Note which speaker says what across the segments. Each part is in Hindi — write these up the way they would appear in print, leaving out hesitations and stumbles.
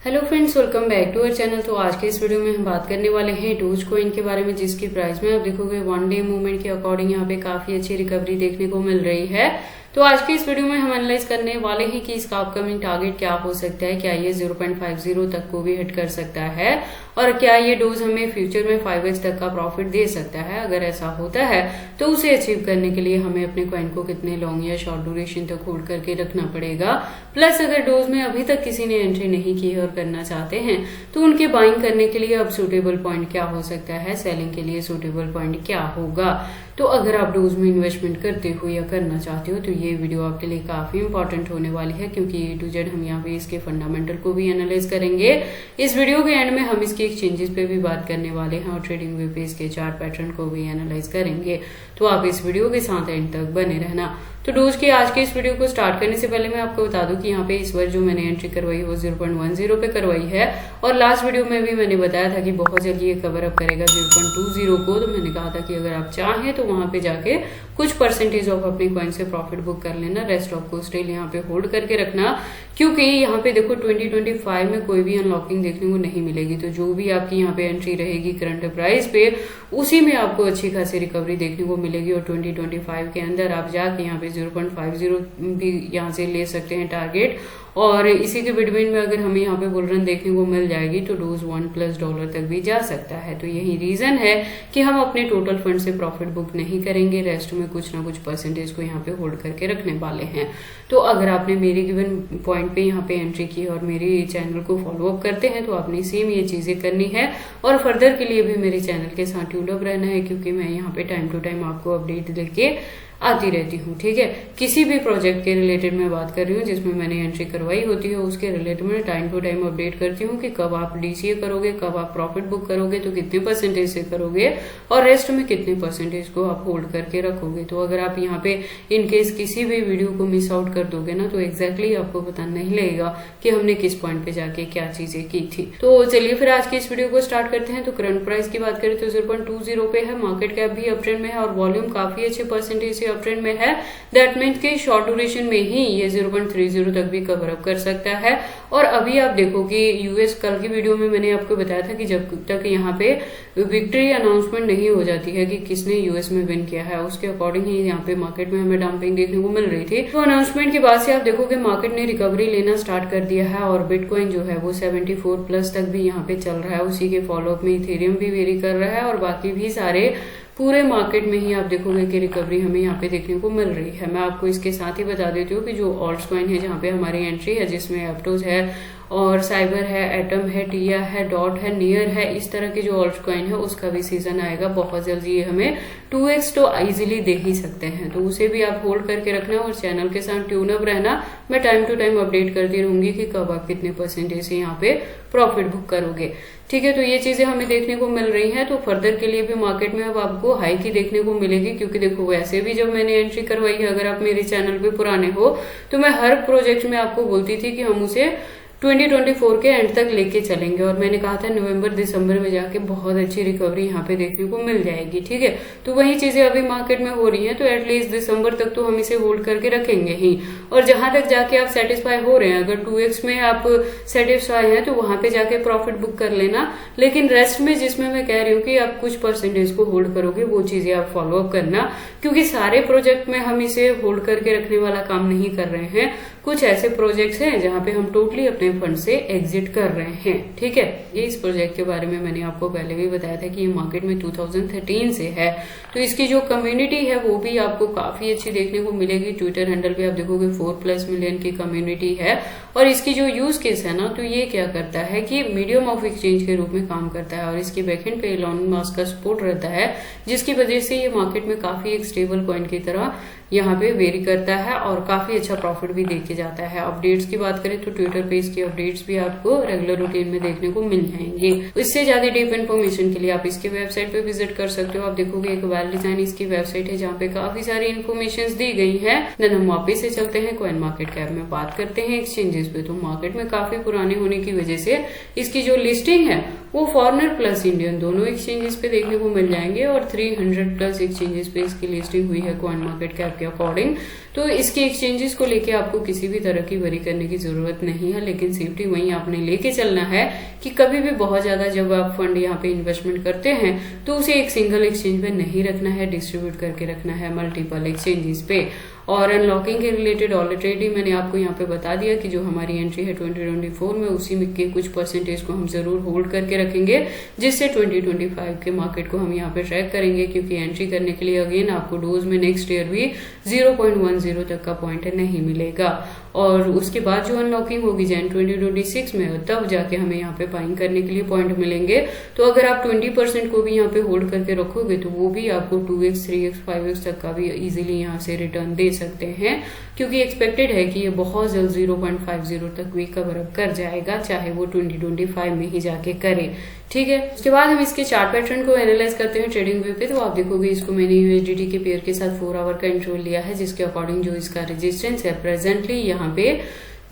Speaker 1: Hello friends, welcome back to our channel. तो आज के इस वीडियो में हम बात करने वाले हैं डोज कॉइन के बारे में, जिसकी प्राइस में आप देखोगे वन डे मूवमेंट के अकॉर्डिंग यहाँ पे काफी अच्छी रिकवरी देखने को मिल रही है। तो आज के इस वीडियो में हम एनालाइज करने वाले हैं कि इसका अपकमिंग टारगेट क्या हो सकता है, क्या ये 0.50 तक को भी हिट कर सकता है और क्या ये डोज हमें फ्यूचर में 5x तक का प्रॉफिट दे सकता है। अगर ऐसा होता है तो उसे अचीव करने के लिए हमें अपने कॉइन को कितने लॉन्ग या शॉर्ट ड्यूरेशन तक होल्ड करके रखना पड़ेगा। प्लस अगर डोज में अभी तक किसी ने एंट्री नहीं की है और करना चाहते हैं तो उनके बाइंग करने के लिए अब सुटेबल पॉइंट क्या हो सकता है, सेलिंग के लिए सुटेबल पॉइंट क्या होगा। तो अगर आप डोज में इन्वेस्टमेंट करते हो या करना चाहते हो तो ये वीडियो आपके लिए काफी इंपॉर्टेंट होने वाली है, क्योंकि A to Z हम यहाँ पे इसके फंडामेंटल को भी एनालाइज करेंगे। इस वीडियो के एंड में हम इसके एक्सचेंजेस पे भी बात करने वाले हैं और ट्रेडिंग वे पे इसके चार्ट पैटर्न को भी एनालाइज करेंगे। तो आप इस वीडियो के साथ एंड तक बने रहना। तो डोज के आज के इस वीडियो को स्टार्ट करने से पहले मैं आपको बता दूं कि यहाँ पे इस बार जो मैंने एंट्री करवाई वो 0.10 पे करवाई है और लास्ट वीडियो में भी मैंने बताया था कि बहुत जल्दी ये कवर अप करेगा 0.20 को। तो मैंने कहा था कि अगर आप चाहें तो वहां पे जाके कुछ परसेंटेज ऑफ अपनी कॉइन से प्रॉफिट बुक कर लेना, रेस्ट ऑफ को स्टिल यहाँ पे होल्ड करके रखना, क्योंकि यहाँ पे देखो 2025 में कोई भी अनलॉकिंग देखने को नहीं मिलेगी। तो जो भी आपकी यहाँ पे एंट्री रहेगी करंट प्राइस पे, उसी में आपको अच्छी खासी रिकवरी देखने को मिलेगी और 2025 के अंदर आप जाके यहाँ पे 0.50 भी यहाँ से ले सकते हैं टारगेट। और इसी के बिटवीन में अगर हमें यहाँ पे बुल रन देखने को मिल जाएगी तो डोज $1+ तक भी जा सकता है। तो यही रीजन है कि हम अपने टोटल फंड से प्रॉफिट बुक नहीं करेंगे, रेस्ट में कुछ ना कुछ परसेंटेज को यहाँ पे होल्ड करके रखने वाले हैं। तो अगर आपने मेरे गिवन पॉइंट पे यहाँ पे एंट्री की और मेरे चैनल को फॉलो अप करते हैं तो आपने सेम ये चीजें करनी है और फर्दर के लिए भी मेरे चैनल के साथ ट्यून अप रहना है, क्योंकि मैं यहाँ पे टाइम टू टाइम आपको अपडेट देके आती रहती हूँ। ठीक है, किसी भी प्रोजेक्ट के रिलेटेड मैं बात कर रही हूँ जिसमें मैंने एंट्री करवाई होती है, उसके रिलेटेड मैं टाइम टू टाइम अपडेट करती हूँ कि कब आप DCA करोगे, कब आप प्रॉफिट बुक करोगे, तो कितने परसेंटेज से करोगे और रेस्ट में कितने परसेंटेज को आप होल्ड करके रखोगे। तो अगर आप यहाँ पे इनकेस किसी भी वीडियो को मिस आउट कर दोगे ना तो एग्जैक्टली आपको पता नहीं लगेगा कि हमने किस पॉइंट पे जाके क्या चीजें की थी। तो चलिए फिर आज की इस वीडियो को स्टार्ट करते हैं। तो करंट प्राइस की बात करें तो 0.20 पे है, मार्केट कैप भी अपट्रेंड में है और वॉल्यूम काफी अच्छे परसेंटेज से अपट्रेंड में है। दैट मीन्स कि शॉर्ट ड्यूरेशन में ही ये 0.30 तक भी कवर अप कर सकता है। और अभी आप देखो कि यूएस, कल की वीडियो में मैंने आपको बताया था कि जब तक यहाँ पे विक्ट्री अनाउंसमेंट नहीं हो जाती है कि किसने यूएस में विन किया है, उसके अकॉर्डिंग ही यहाँ पे मार्केट में हमें डंपिंग देखने को मिल रही थी। तो अनाउंसमेंट के बाद से आप देखोगे मार्केट ने रिकवरी लेना स्टार्ट कर दिया है और बिटकॉइन जो है वो 74+ तक भी यहाँ पे चल रहा है। उसी के फॉलोअप में इथेरियम भी वेरी कर रहा है और बाकी भी सारे पूरे मार्केट में ही आप देखोगे कि रिकवरी हमें यहाँ पे देखने को मिल रही है। मैं आपको इसके साथ ही बता देती हूँ कि जो ऑल्ट्स कॉइन है जहाँ पे हमारी एंट्री है, जिसमें एप्टोज है और साइबर है, एटम है, टिया है, डॉट है, नियर है, इस तरह के जो ऑल्ट कॉइन है उसका भी सीजन आएगा बहुत जल्दी। ये हमें 2x तो इजीली दे ही सकते हैं, तो उसे भी आप होल्ड करके रखना और चैनल के साथ ट्यून अप रहना। मैं टाइम टू टाइम अपडेट करती रहूंगी कि कब आप कितने परसेंटेज से यहाँ पे प्रॉफिट बुक करोगे। ठीक है, तो ये चीजें हमें देखने को मिल रही हैं। तो फर्दर के लिए भी मार्केट में अब आपको हाई की देखने को मिलेगी, क्योंकि देखो वैसे भी जब मैंने एंट्री करवाई है, अगर आप मेरे चैनल पे पुराने हो तो मैं हर प्रोजेक्ट में आपको बोलती थी कि हम उसे 2024 के एंड तक लेके चलेंगे और मैंने कहा था नवंबर दिसंबर में जाके बहुत अच्छी रिकवरी यहाँ पे देखने को मिल जाएगी। ठीक है, तो वही चीजें अभी मार्केट में हो रही हैं, तो एटलीस्ट दिसंबर तक तो हम इसे होल्ड करके रखेंगे ही। और जहां तक जाके आप सेटिस्फाई हो रहे हैं, अगर 2x में आप सेटिस्फाई हैं तो वहां पे जाके प्रॉफिट बुक कर लेना। लेकिन रेस्ट में जिसमें मैं कह रही हूँ कि आप कुछ परसेंटेज को होल्ड करोगे, वो चीजें आप फॉलो अप करना, क्योंकि सारे प्रोजेक्ट में हम इसे होल्ड करके रखने वाला काम नहीं कर रहे हैं। कुछ ऐसे प्रोजेक्ट्स हैं जहां पे हम टोटली अपने फंड से एग्जिट कर रहे हैं। ठीक है, ये इस प्रोजेक्ट के बारे में मैंने आपको पहले भी बताया था कि ये मार्केट में 2013 से है। तो इसकी जो कम्युनिटी है वो भी आपको काफी अच्छी देखने को मिलेगी। ट्विटर हैंडल पे आप देखोगे 4+ मिलियन की कम्युनिटी है और इसकी जो यूज केस है ना, तो ये क्या करता है कि मीडियम ऑफ एक्सचेंज के रूप में काम करता है और इसके बैकएंड पे एलन मस्क का सपोर्ट रहता है, जिसकी वजह से ये मार्केट में काफी एक स्टेबल कॉइन की तरह यहाँ पे वेरी करता है और काफी अच्छा प्रॉफिट भी देके जाता है। अपडेट्स की बात करें तो ट्विटर पे इसकी अपडेट्स भी आपको रेगुलर रूटीन में देखने को मिल जाएंगे। इससे ज्यादा डीप इन्फॉर्मेशन के लिए आप इसके वेबसाइट पे विजिट कर सकते हो। आप देखोगे एक वेल डिजाइन इसकी वेबसाइट है जहाँ पे काफी सारी इन्फॉर्मेशन दी गई है। देन हम वापिस से चलते हैं कॉइन मार्केट कैप में बात करते हैं एक्सचेंजेस पे। तो मार्केट में काफी पुराने होने की वजह से इसकी जो लिस्टिंग है वो फॉरेनर प्लस इंडियन दोनों एक्सचेंजेस पे देखने को मिल जाएंगे और 300+ एक्सचेंजेस पे इसकी लिस्टिंग हुई है कॉइन मार्केट कैप के अकॉर्डिंग। तो इसके एक्सचेंजेस को लेके आपको किसी किसी भी तरह की वरी करने की जरूरत नहीं है, लेकिन सेफ्टी वहीं आपने लेके चलना है कि कभी भी बहुत ज्यादा जब आप फंड यहाँ पे इन्वेस्टमेंट करते हैं तो उसे एक सिंगल एक्सचेंज पे नहीं रखना है, डिस्ट्रीब्यूट करके रखना है मल्टीपल एक्सचेंजेस पे। और अनलॉकिंग के रिलेटेड ऑलरेडी मैंने आपको यहाँ पे बता दिया कि जो हमारी एंट्री है 2024 में, उसी में के कुछ परसेंटेज को हम जरूर होल्ड करके रखेंगे, जिससे 2025 के मार्केट को हम यहाँ पे ट्रैक करेंगे। क्योंकि एंट्री करने के लिए अगेन आपको डोज में नेक्स्ट ईयर भी 0.10 तक का पॉइंट नहीं मिलेगा, और उसके बाद जो अनलॉकिंग होगी जैन 2026 में, तब जाके हमें यहाँ पे बाइंग करने के लिए पॉइंट मिलेंगे। तो अगर आप 20% को भी यहाँ पे होल्ड करके रखोगे तो वो भी आपको 2x, 3x, 5x तक का भी इजीली यहाँ से रिटर्न दे सकते हैं, क्योंकि एक्सपेक्टेड है कि ये बहुत जल्द 0.50 तक भी कवर अप कर जाएगा, चाहे वो 2025 में ही जाके करे। ठीक है, उसके बाद हम इसके चार्ट पैटर्न को एनालाइज करते हैं ट्रेडिंग व्यू पे। तो आप देखोगे इसको मैंने यूएसडीटी के पेयर के साथ 4 आवर का इंटरवल लिया है, जिसके अकॉर्डिंग जो इसका रेजिस्टेंस है प्रेजेंटली यहाँ पे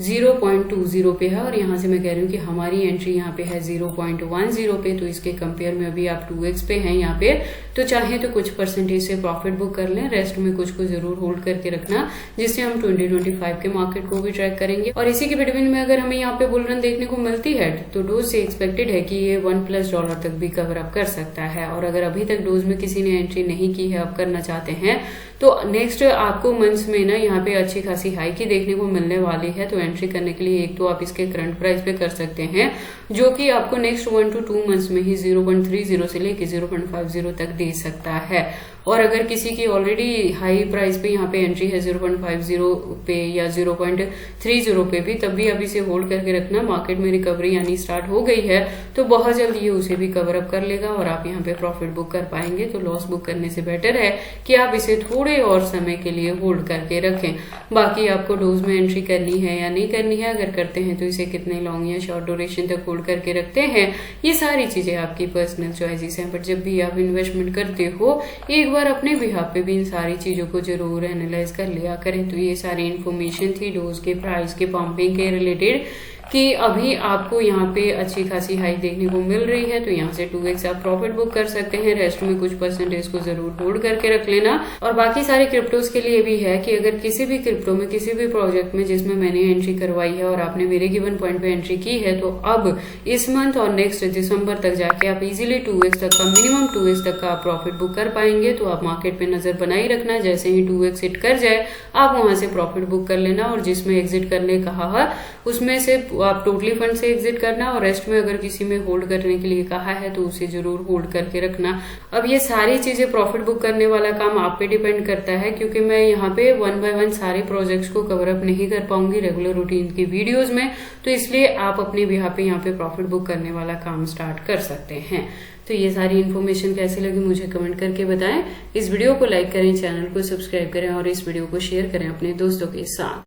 Speaker 1: 0.20 पे है, और यहाँ से मैं कह रही हूँ कि हमारी एंट्री यहाँ पे है 0.10 पे। तो इसके कंपेयर में अभी आप 2x पे हैं यहाँ पे, तो चाहे तो कुछ परसेंटेज से प्रॉफिट बुक कर लें, रेस्ट में कुछ को जरूर होल्ड करके रखना, जिससे हम 2025 के मार्केट को भी ट्रैक करेंगे। और इसी के बिटवीन में अगर हमें यहाँ पे बुल रन देखने को मिलती है तो डोज से एक्सपेक्टेड है कि ये $1+ तक भी कवर अप कर सकता है। और अगर अभी तक डोज में किसी ने एंट्री नहीं की है, अब करना चाहते हैं, तो नेक्स्ट आपको मंथ्स में ना यहाँ पे अच्छी खासी हाई की देखने को मिलने वाली है। तो एंट्री करने के लिए एक तो आप इसके करंट प्राइस पे कर सकते हैं, जो कि आपको नेक्स्ट 1 to 2 मंथ्स में ही 0.30 से लेके 0.50 तक दे सकता है। और अगर किसी की ऑलरेडी हाई प्राइस पे यहाँ पे एंट्री है 0.50 पे या 0.30 पे भी, तब भी आप इसे होल्ड करके रखना। मार्केट में रिकवरी यानी स्टार्ट हो गई है तो बहुत जल्द ये उसे भी कवर अप कर लेगा और आप यहाँ पे प्रॉफिट बुक कर पाएंगे। तो लॉस बुक करने से बेटर है कि आप इसे थोड़े और समय के लिए होल्ड करके रखें। बाकी आपको डोज में एंट्री करनी है या नहीं करनी है, अगर करते हैं तो इसे कितने लॉन्ग या शॉर्ट ड्यूरेशन तक होल्ड करके रखते हैं, ये सारी चीजें आपकी पर्सनल चॉइसेस हैं। बट जब भी आप इन्वेस्टमेंट करते हो, एक बार अपने बिहाफ पे भी इन सारी चीजों को जरूर एनालाइज कर लिया करें। तो ये सारी इन्फॉर्मेशन थी डोज के प्राइस के पंपिंग के रिलेटेड, कि अभी आपको यहाँ पे अच्छी खासी हाई देखने को मिल रही है, तो यहाँ से 2x आप प्रॉफिट बुक कर सकते हैं। रेस्ट में कुछ परसेंटेज को जरूर होल्ड करके रख लेना। और बाकी सारे क्रिप्टोज के लिए भी है कि अगर किसी भी क्रिप्टो में, किसी भी प्रोजेक्ट में जिसमें मैंने एंट्री करवाई है और आपने मेरे गिवन पॉइंट पे एंट्री की है, तो अब इस मंथ और नेक्स्ट दिसंबर तक जाके आप इजिली 2x तक का, मिनिमम 2x तक का आप प्रॉफिट बुक कर पाएंगे। तो आप मार्केट पे नजर बनाई रखना, जैसे ही 2x हिट कर जाए आप वहां से प्रॉफिट बुक कर लेना। और जिसमें एग्जिट करने कहा है उसमें से आप टोटली फंड से एग्जिट करना, और रेस्ट में अगर किसी में होल्ड करने के लिए कहा है तो उसे जरूर होल्ड करके रखना। अब ये सारी चीजें प्रॉफिट बुक करने वाला काम आप पे डिपेंड करता है, क्योंकि मैं यहाँ पे 1 by 1 सारे प्रोजेक्ट्स को कवर अप नहीं कर पाऊंगी रेगुलर रूटीन की वीडियोज में, तो इसलिए आप अपने बिहाफ पे यहाँ पे प्रॉफिट बुक करने वाला काम स्टार्ट कर सकते हैं। तो ये सारी इन्फॉर्मेशन कैसी लगी मुझे कमेंट करके बताएं। इस वीडियो को लाइक करें, चैनल को सब्सक्राइब करें और इस वीडियो को शेयर करें अपने दोस्तों के साथ।